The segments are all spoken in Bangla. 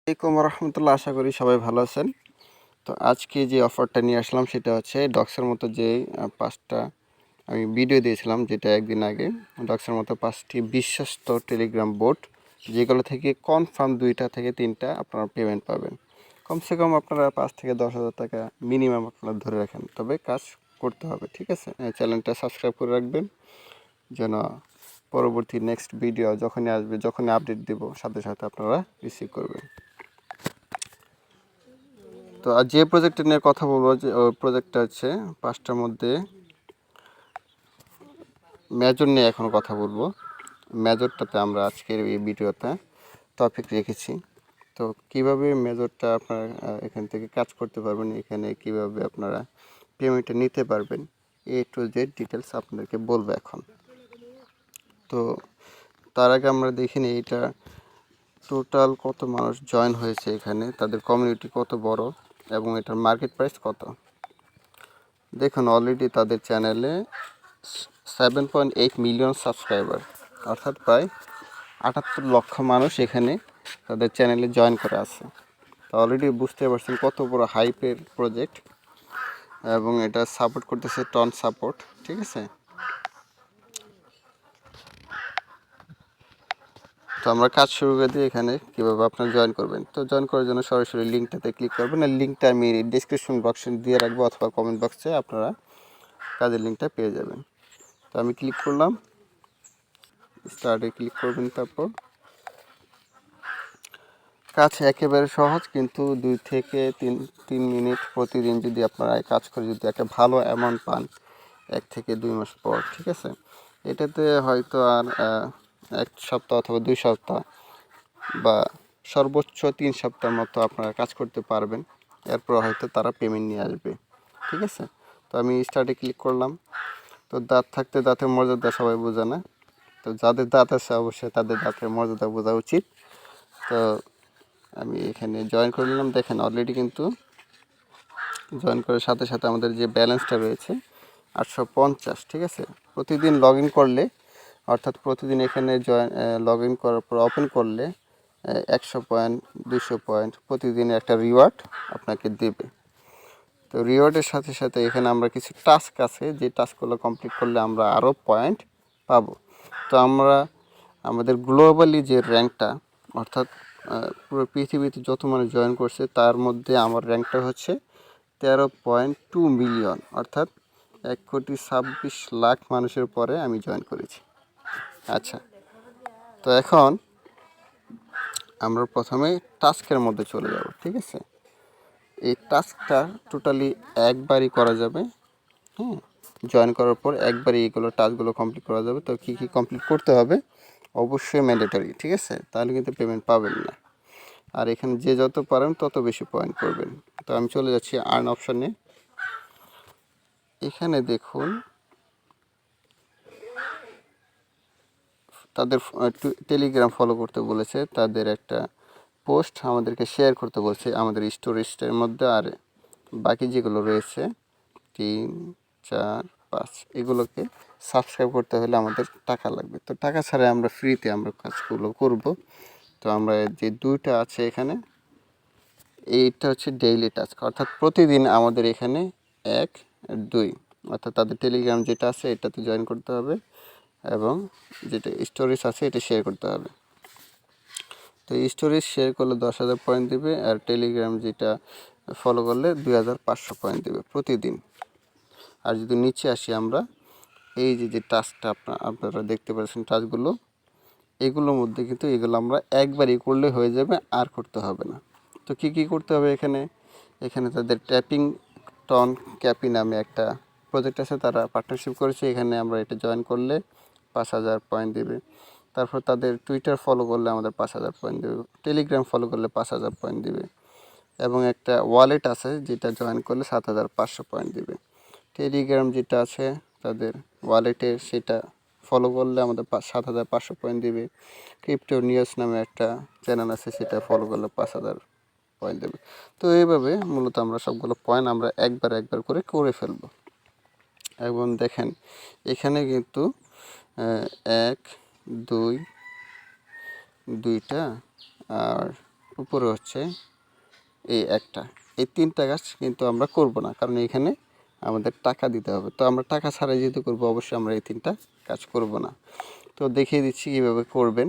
আসসালামাইকুম রহমতুল্লাহ, আশা করি সবাই ভালো আছেন। তো আজকে যে অফারটা নিয়ে আসলাম সেটা হচ্ছে ডক্সের মতো যে 5টা আমি ভিডিও দিয়েছিলাম, যেটা একদিন আগে। ডক্সের মতো 5টি বিশ্বস্ত টেলিগ্রাম বোট, যেগুলো থেকে কনফার্ম 2টা থেকে 3টা আপনারা পেমেন্ট পাবেন। কমসে কম আপনারা 5 থেকে 10 হাজার টাকা মিনিমাম আপনারা ধরে রাখেন, তবে কাজ করতে হবে, ঠিক আছে? চ্যানেলটা সাবস্ক্রাইব করে রাখবেন যেন পরবর্তী নেক্সট ভিডিও যখনই আসবে, যখনই আপডেট দেব, সাথে সাথে আপনারা রিসিভ করবেন। তো আর যে প্রজেক্টটা নিয়ে কথা বলবো, যে ওই প্রজেক্টটা হচ্ছে 5টার মধ্যে মেজর নিয়ে এখন কথা বলবো। মেজরটাতে আমরা আজকের এই ভিডিওতে টপিক রেখেছি। তো কিভাবে মেজরটা আপনারা এখান থেকে কাজ করতে পারবেন, এখানে কিভাবে আপনারা পেমেন্টটা নিতে পারবেন, A to Z ডিটেলস আপনাদেরকে বলবো এখন। তো তার আগে আমরা দেখিনি এইটা টোটাল কত মানুষ জয়েন হয়েছে এখানে, তাদের কমিউনিটি কত বড় এবং এটার মার্কেট প্রাইস কত। দেখুন, অলরেডি তাদের চ্যানেলে 7.8 মিলিয়ন সাবস্ক্রাইবার, অর্থাৎ প্রায় 78 লক্ষ মানুষ এখানে তাদের চ্যানেলে জয়েন করে আছে। তো অলরেডি বুঝতে পারছেন কত বড় হাইপের প্রজেক্ট, এবং এটা সাপোর্ট করতেছে টন সাপোর্ট, ঠিক আছে? তো আমরা কাজ শুরু করে দিই। এখানে কীভাবে আপনারা জয়েন করবেন, তো জয়েন করার জন্য সরাসরি লিঙ্কটাতে ক্লিক করবেন, আর লিঙ্কটা আমি ডিসক্রিপশন বক্সে দিয়ে রাখবো অথবা কমেন্ট বক্সে আপনারা কাজের লিঙ্কটা পেয়ে যাবেন। তো আমি ক্লিক করলাম, স্টার্টে ক্লিক করবেন। তারপর কাজ একেবারে সহজ, কিন্তু 2 থেকে 3 মিনিট প্রতিদিন যদি আপনারা এই কাজ করে যদি একটা ভালো অ্যামাউন্ট পান 1 থেকে 2 মাস পর, ঠিক আছে? এটাতে হয়তো আর 1 সপ্তাহ অথবা 2 সপ্তাহ বা সর্বোচ্চ 3 সপ্তাহ মতো আপনারা কাজ করতে পারবেন। এরপর হয়তো তারা পেমেন্ট নিয়ে আসবে, ঠিক আছে? তো আমি স্টার্টে ক্লিক করলাম। তো দাঁত থাকতে দাঁতের মর্যাদা সবাই বোঝে না, তো যাদের দাঁত আছে অবশ্যই তাদের দাঁতের মর্যাদা বোঝা উচিত। তো আমি এখানে জয়েন করে নিলাম। দেখেন অলরেডি কিন্তু জয়েন করার সাথে সাথে আমাদের যে ব্যালেন্সটা রয়েছে 850, ঠিক আছে? প্রতিদিন লগ ইন করলে, অর্থাৎ প্রতিদিন এখানে লগ ইন করার পর ওপেন করলে 100 পয়েন্ট, 200 পয়েন্ট প্রতিদিন একটা রিওয়ার্ড আপনাকে দেবে। তো রিওয়ার্ডের সাথে সাথে এখানে আমরা কিছু টাস্ক আছে, যে টাস্কগুলো কমপ্লিট করলে আমরা আরও পয়েন্ট পাবো। তো আমরা আমাদের গ্লোবালি যে র্যাঙ্কটা, অর্থাৎ পুরো পৃথিবীতে যত মানুষ জয়েন করছে তার মধ্যে আমার র্যাঙ্কটা হচ্ছে 13.2 মিলিয়ন, অর্থাৎ 1,26,00,000 মানুষের পরে আমি জয়েন করেছি। আচ্ছা, তো এখন আমরা প্রথমে টাস্কের মধ্যে চলে যাব, ঠিক আছে? এই টাস্কটা টোটালি একবারই করা যাবে। হুম, জয়েন করার পর একবারই এইগুলো টাস্কগুলো কমপ্লিট করা যাবে। তো কী কী কমপ্লিট করতে হবে, অবশ্যই ম্যান্ডেটরি, ঠিক আছে? তাহলে কিন্তু পেমেন্ট পাবেন না। আর এখানে যে যত পারেন তত বেশি পয়েন্ট করবেন। তো আমি চলে যাচ্ছি আর্ন অপশানে। এখানে দেখুন তাদের টেলিগ্রাম ফলো করতে বলেছে, তাদের একটা পোস্ট আমাদেরকে শেয়ার করতে বলছে আমাদের স্টোরেজটার মধ্যে, আর বাকি যেগুলো রয়েছে 3, 4, 5 এগুলোকে সাবস্ক্রাইব করতে হলে আমাদের টাকা লাগবে। তো টাকা ছাড়া আমরা ফ্রিতে আমরা কাজগুলো করব। তো আমরা যে 2টা আছে এখানে, এইটা হচ্ছে ডেইলি টাস্ক, অর্থাৎ প্রতিদিন আমাদের এখানে 1, 2, অর্থাৎ তাদের টেলিগ্রাম যেটা আছে এটাতে জয়েন করতে হবে, এবং যেটা স্টোরেজ আছে এটা শেয়ার করতে হবে। তো স্টোরেজ শেয়ার করলে 10,000 পয়েন্ট দেবে, আর টেলিগ্রাম যেটা ফলো করলে 2,500 পয়েন্ট দেবে প্রতিদিন। আর যদি নিচে আসি আমরা, এই যে টাস্কটা আপনারা দেখতে পাচ্ছেন টাস্কগুলো, এগুলোর মধ্যে কিন্তু এগুলো আমরা একবারই করলে হয়ে যাবে, আর করতে হবে না। তো কি কি করতে হবে এখানে, এখানে তাদের ট্যাপিং টন ক্যাপি নামে একটা প্রজেক্ট আছে, তারা পার্টনারশিপ করেছে। এখানে আমরা এটা জয়েন করলে 5,000 পয়েন্ট দেবে। তারপর তাদের টুইটার ফলো করলে আমাদের 5,000 পয়েন্ট দেবে, টেলিগ্রাম ফলো করলে 5,000 পয়েন্ট দেবে, এবং একটা ওয়ালেট আছে যেটা জয়েন করলে 7,500 পয়েন্ট দেবে। টেলিগ্রাম যেটা আছে তাদের ওয়ালেটে, সেটা ফলো করলে আমাদের 7,500 পয়েন্ট দেবে। ক্রিপ্টো নিউজ নামে একটা চ্যানেল আছে, সেটা ফলো করলে 5,000 পয়েন্ট দেবে। তো এইভাবে মূলত আমরা সবগুলো পয়েন্ট আমরা একবার একবার করে ফেলবো। এবং দেখেন এখানে কিন্তু 1, 2, 2টা আর উপরে হচ্ছে এই একটা, এই 3টা কাজ কিন্তু আমরা করব না, কারণ এখানে আমাদের টাকা দিতে হবে। তো আমরা টাকা ছাড়াই যেহেতু করবো, অবশ্যই আমরা এই 3টা কাজ করব না। তো দেখিয়ে দিচ্ছি কীভাবে করবেন।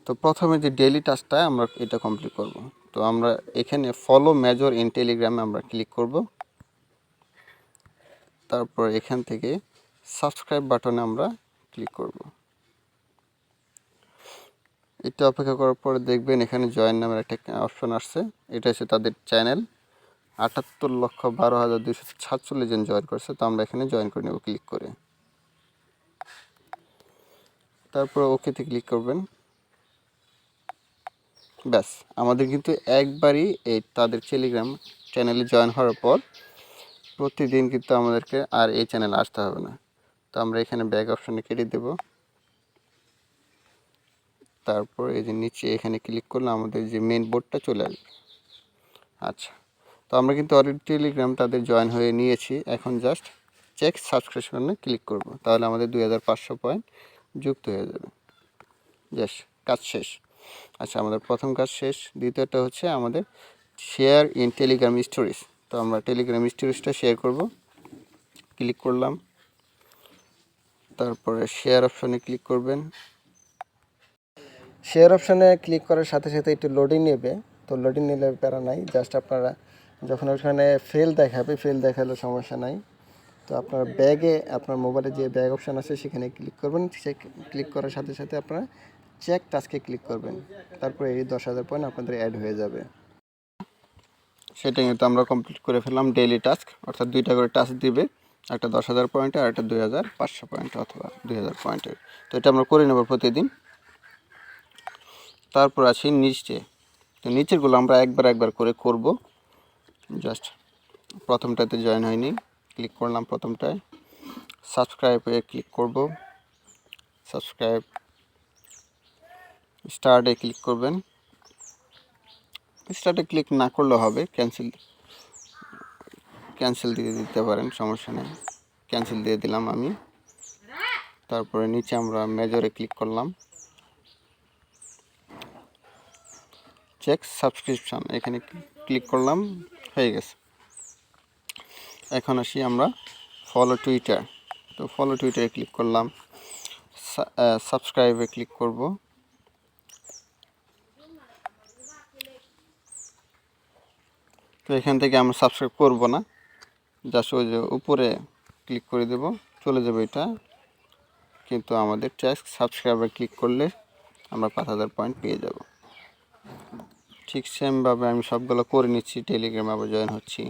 তো প্রথমে যে ডেইলি টাস্কটা আমরা এটা কমপ্লিট করব। তো আমরা এখানে ফলো মেজর ইন টেলিগ্রামে আমরা ক্লিক করব। তারপর এখান থেকে সাবস্ক্রাইব বাটনে আমরা ক্লিক করব। এটা অপেক্ষা করার পরে দেখবেন এখানে জয়েন নামের একটা অপশন আসছে। এটা হচ্ছে তাদের চ্যানেল, ৭৮,১২,২৪৭ জন জয়েন করছে। তো আমরা এখানে জয়েন করে নেব ক্লিক করে। তারপর ওকেতে ক্লিক করবেন। ব্যাস, আমাদের কিন্তু একবারই এই তাদের টেলিগ্রাম চ্যানেলে জয়েন হওয়ার পর প্রতিদিন কিন্তু আমাদেরকে আর এই চ্যানেলে আসতে হবে না। তো আমরা এখানে ব্যাক অপশনে কেটে দেব। তারপর এই যে নিচে এখানে ক্লিক করলে আমাদের যে মেন বোর্ডটা চলে আসবে। আচ্ছা, তো আমরা কিন্তু অলরেডি টেলিগ্রাম তাদের জয়েন হয়ে নিয়েছি। এখন জাস্ট চেক সাবস্ক্রিপশনে ক্লিক করব, তাহলে আমাদের 2500 পয়েন্ট যুক্ত হয়ে যাবে। জাস্ট কাজ শেষ। আচ্ছা, আমাদের প্রথম কাজ শেষ। দ্বিতীয়টা হচ্ছে আমাদের শেয়ার ইন টেলিগ্রাম স্টোরিজ। তো আমরা টেলিগ্রাম স্টোরিজটা শেয়ার করব। ক্লিক করলাম, তারপরে শেয়ার অপশনে ক্লিক করবেন। শেয়ার অপশানে ক্লিক করার সাথে সাথে একটু লোডিং নেবে। তো লোডিং নিলে প্যারা নাই, জাস্ট আপনারা যখন ওখানে ফেল দেখাবে, ফেল দেখালে সমস্যা নাই। তো আপনার ব্যাগে, আপনার মোবাইলে যে ব্যাগ অপশান আছে সেখানে ক্লিক করবেন। ক্লিক করার সাথে সাথে আপনারা চেক টাস্কে ক্লিক করবেন। তারপরে এই 10,000 পয়েন্ট আপনাদের অ্যাড হয়ে যাবে। সেটা কিন্তু আমরা কমপ্লিট করে ফেললাম ডেইলি টাস্ক, অর্থাৎ 2টা করে টাস্ক দিবে, একটা 10,000 পয়েন্টের আর একটা 2,500 পয়েন্ট অথবা 2,000 পয়েন্টের। তো এটা আমরা করে নেব প্রতিদিন। তারপর আছি নিচে। তো নিচেরগুলো আমরা একবার করে করব। জাস্ট প্রথমটাতে জয়েন হয়নি, ক্লিক করলাম প্রথমটায়। সাবস্ক্রাইবে ক্লিক করব। সাবস্ক্রাইব স্টার্টে ক্লিক করবেন। স্টার্টে ক্লিক না করলেও হবে, ক্যান্সেল দিয়ে দিতে পারেন, সমস্যা নেই। ক্যান্সেল দিয়ে দিলাম আমি। তারপরে নিচে আমরা মেজরে ক্লিক করলাম। চেক সাবস্ক্রিপশন এখানে ক্লিক করলাম, হয়ে গেছে। এখন আসি আমরা ফলো টুইটার। তো ফলো টুইটারে ক্লিক করলাম, সাবস্ক্রাইবে ক্লিক করব। তো এখান থেকে আমরা সাবস্ক্রাইব করব না, জাস্ট ওই যে উপরে ক্লিক করে দেব, চলে যাবে এটা। কিন্তু আমাদের চেক সাবস্ক্রাইবে ক্লিক করলে আমরা 5,000 পয়েন্ট পেয়ে যাব। ঠিক সেমভাবে আমি সবগুলো করে নিচ্ছি। টেলিগ্রামে আবার জয়েন হচ্ছি,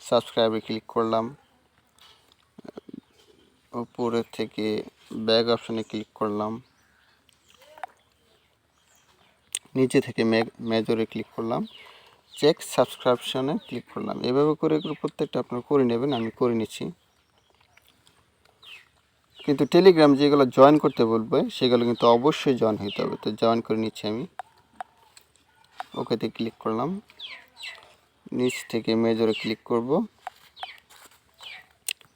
সাবস্ক্রাইবে ক্লিক করলাম, উপরে থেকে ব্যাগ অপশানে ক্লিক করলাম, নিচে থেকে মেজরে ক্লিক করলাম, চেক সাবস্ক্রিপশনে ক্লিক করলাম। এভাবে করে প্রত্যেকটা আপনারা করে নেবেন, আমি করে নিচ্ছি। কিন্তু টেলিগ্রাম যেগুলো জয়েন করতে বলবে সেগুলো কিন্তু অবশ্যই জয়েন হতে হবে। তো জয়েন করে নিচ্ছি আমি, ওকেতে ক্লিক করলাম, নিচ থেকে মেজরে ক্লিক করব,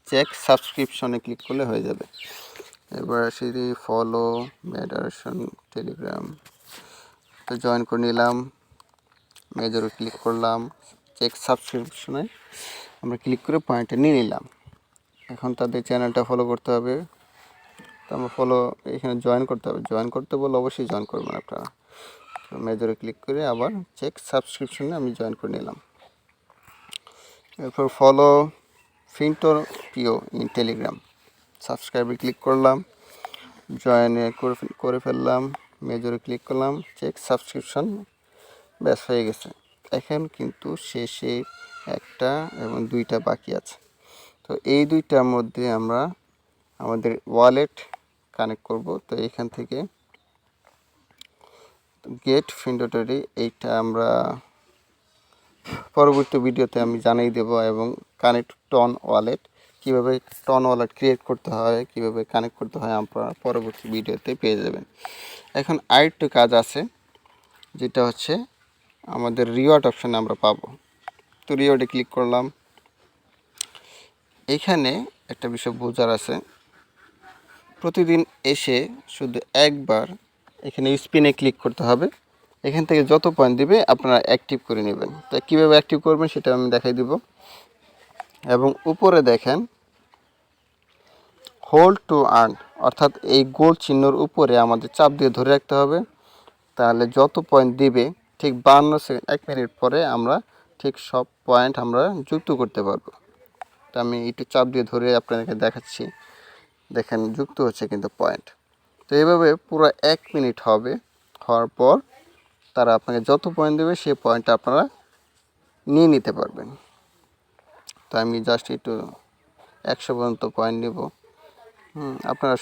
চেক সাবস্ক্রিপশনে ক্লিক করলে হয়ে যাবে। এবার আসি ফলো মেডারেশন টেলিগ্রাম। তো জয়েন করে নিলাম, মেজরে ক্লিক করলাম, চেক সাবস্ক্রিপশনে আমরা ক্লিক করে পয়েন্টটা নিয়ে নিলাম। এখন তাদের চ্যানেলটা ফলো করতে হবে। তো আমরা ফলো এখানে জয়েন করতে হবে, জয়েন করতে বললে অবশ্যই জয়েন করবেন আপনারা। তো মেজরে ক্লিক করে আবার চেক সাবস্ক্রিপশনে আমি জয়েন করে নিলাম। এরপর ফলো ফিন্টোর পিও ইন টেলিগ্রাম, সাবস্ক্রাইবে ক্লিক করলাম, জয়েনে করে ফেললাম, মেজরে ক্লিক করলাম, চেক সাবস্ক্রিপশন, ব্যাস হয়ে গেছে। এখন কিন্তু শেষে একটা এবং 2টা বাকি আছে। তো এই 2টার মধ্যে আমরা আমাদের ওয়ালেট কানেক্ট করব। তো এখান থেকে গেট ফিন্টোটারি, এইটা আমরা পরবর্তী ভিডিওতে আমি জানিয়ে দেব, এবং কানেক্ট টন ওয়ালেট, কীভাবে টন ওয়ালেট ক্রিয়েট করতে হয়, কীভাবে কানেক্ট করতে হয় আপনারা পরবর্তী ভিডিওতে পেয়ে যাবেন। এখন আরেকটু কাজ আছে, যেটা হচ্ছে আমাদের রিওয়ার্ড অপশানে আমরা পাবো। তো রিওয়ার্ডে ক্লিক করলাম। এখানে একটা বিষয় বোঝার আছে, প্রতিদিন এসে শুধু একবার এখানে স্পিনে ক্লিক করতে হবে। এখান থেকে যত পয়েন্ট দিবে আপনারা অ্যাক্টিভ করে নেবেন। তো কীভাবে অ্যাক্টিভ করবেন সেটা আমি দেখাই দিব। এবং উপরে দেখেন হোল্ড টু আর্ন, অর্থাৎ এই গোল চিহ্নর উপরে আমাদের চাপ দিয়ে ধরে রাখতে হবে। তাহলে যত পয়েন্ট দিবে ঠিক 52 সেকেন্ড 1 মিনিট পরে আমরা ঠিক সব পয়েন্ট আমরা যুক্ত করতে পারবো। তো আমি একটু চাপ দিয়ে ধরে আপনাদেরকে দেখাচ্ছি, দেখেন যুক্ত হচ্ছে কিন্তু পয়েন্ট। তো এইভাবে পুরো 1 মিনিট হবে, হওয়ার পর তারা আপনাকে যত পয়েন্ট দেবে সেই পয়েন্টটা আপনারা নিয়ে নিতে পারবেন। তো আমি জাস্ট একটু 100 পর্যন্ত পয়েন্ট নেব। আপনারা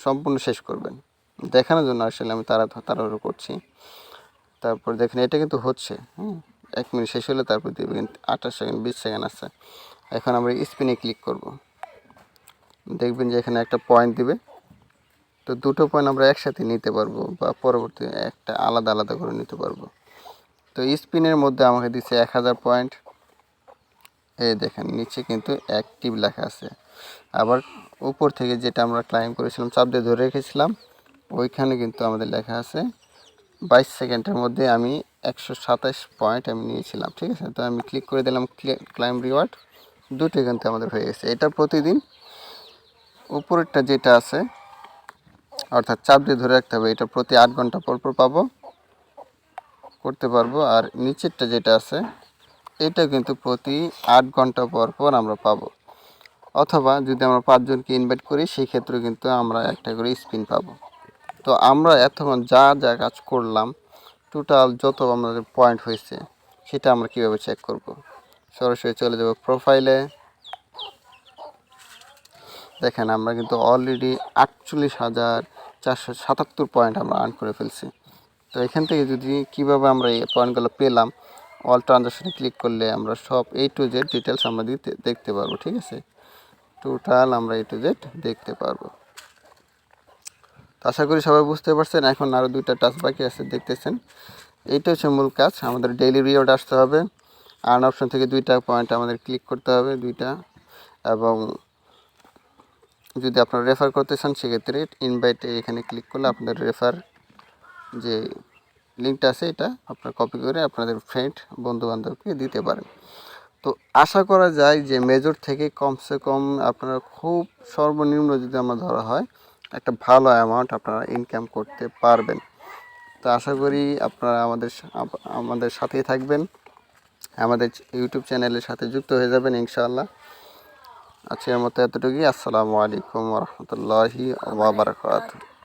সম্পূর্ণ শেষ করবেন দেখানোর জন্য আসলে আমি তাড়াহুড়ো করছি। তারপর দেখেন এটা কিন্তু হচ্ছে 1 মিনিট শেষ হলে তারপর দেবেন 28 সেকেন্ড 20 সেকেন্ড আছে। এখন আমরা স্পিনে ক্লিক করব, দেখবেন যে এখানে একটা পয়েন্ট দিবে। তো দুটো পয়েন্ট আমরা একসাথে নিতে পারবো বা পরবর্তী একটা আলাদা আলাদা করে নিতে পারবো। তো স্পিনের মধ্যে আমাকে দিচ্ছে 1000 পয়েন্ট। এই দেখেন নিচে কিন্তু অ্যাক্টিভ লেখা আছে। আবার উপর থেকে যেটা আমরা ক্লাইম করেছিলাম চাপ দিয়ে ধরে রেখেছিলাম ওইখানে কিন্তু আমাদের লেখা আছে 22 সেকেন্ডের মধ্যে আমি 127 পয়েন্ট আমি নিয়েছিলাম। ঠিক আছে, তো আমি ক্লিক করে দিলাম ক্লাইম রিওয়ার্ড, দুটোই কিন্তু আমাদের হয়ে গেছে। এটা প্রতিদিন উপরেরটা যেটা আছে অর্থাৎ চাপ দিয়ে ধরে রাখতে হবে, এটা প্রতি 8 ঘন্টা পর পর পাবো, করতে পারবো। আর নিচেরটা যেটা আছে এটা কিন্তু প্রতি 8 ঘন্টা পর পর আমরা পাবো। অথবা যদি আমরা 5 জনকে ইনভাইট করি সেই ক্ষেত্রে কিন্তু আমরা একটা করে স্পিন পাবো। তো আমরা এতক্ষণ যা যা কাজ করলাম টোটাল যত আমাদের পয়েন্ট হয়েছে সেটা আমরা কীভাবে চেক করব। সরাসরি চলে যাব প্রোফাইলে। দেখেন আমরা কিন্তু অলরেডি 48,477 পয়েন্ট আমরা আর্ন করে ফেলছি। তো এখান থেকে যদি কীভাবে আমরা এই পয়েন্টগুলো পেলাম, অল ট্রানজাকশনে ক্লিক করলে আমরা সব A to Z ডিটেলস আমরা দেখতে পারবো। ঠিক আছে, টোটাল আমরা A to Z দেখতে পারবো। আশা করি সবাই বুঝতে পারছেন। এখন আরও 2টা টাস্ক বাকি আছে, দেখতেছেন। এইটা হচ্ছে মূল কাজ, আমাদের ডেইলি রিওয়ার্ড আসতে হবে। আর্ন অপশন থেকে 2টা পয়েন্ট আমাদের ক্লিক করতে হবে, 2টা। এবং যদি আপনারা রেফার করতে চান সেক্ষেত্রে ইনভাইটে এখানে ক্লিক করলে আপনাদের রেফার যে লিঙ্কটা আছে এটা আপনারা কপি করে আপনাদের ফ্রেন্ড বন্ধুবান্ধবকে দিতে পারেন। তো আশা করা যায় যে মেজর থেকে কমসে কম আপনারা খুব সর্বনিম্ন যদি আমরা ধরা হয় একটা ভালো অ্যামাউন্ট আপনারা ইনকাম করতে পারবেন। তো আশা করি আপনারা আমাদের সাথেই থাকবেন, আমাদের ইউটিউব চ্যানেলের সাথে যুক্ত হয়ে যাবেন ইনশাআল্লাহ। আজকের মতো এতটুকুই। আসসালামু আলাইকুম ওয়া রাহমাতুল্লাহি ওয়া বারাকাতুহু।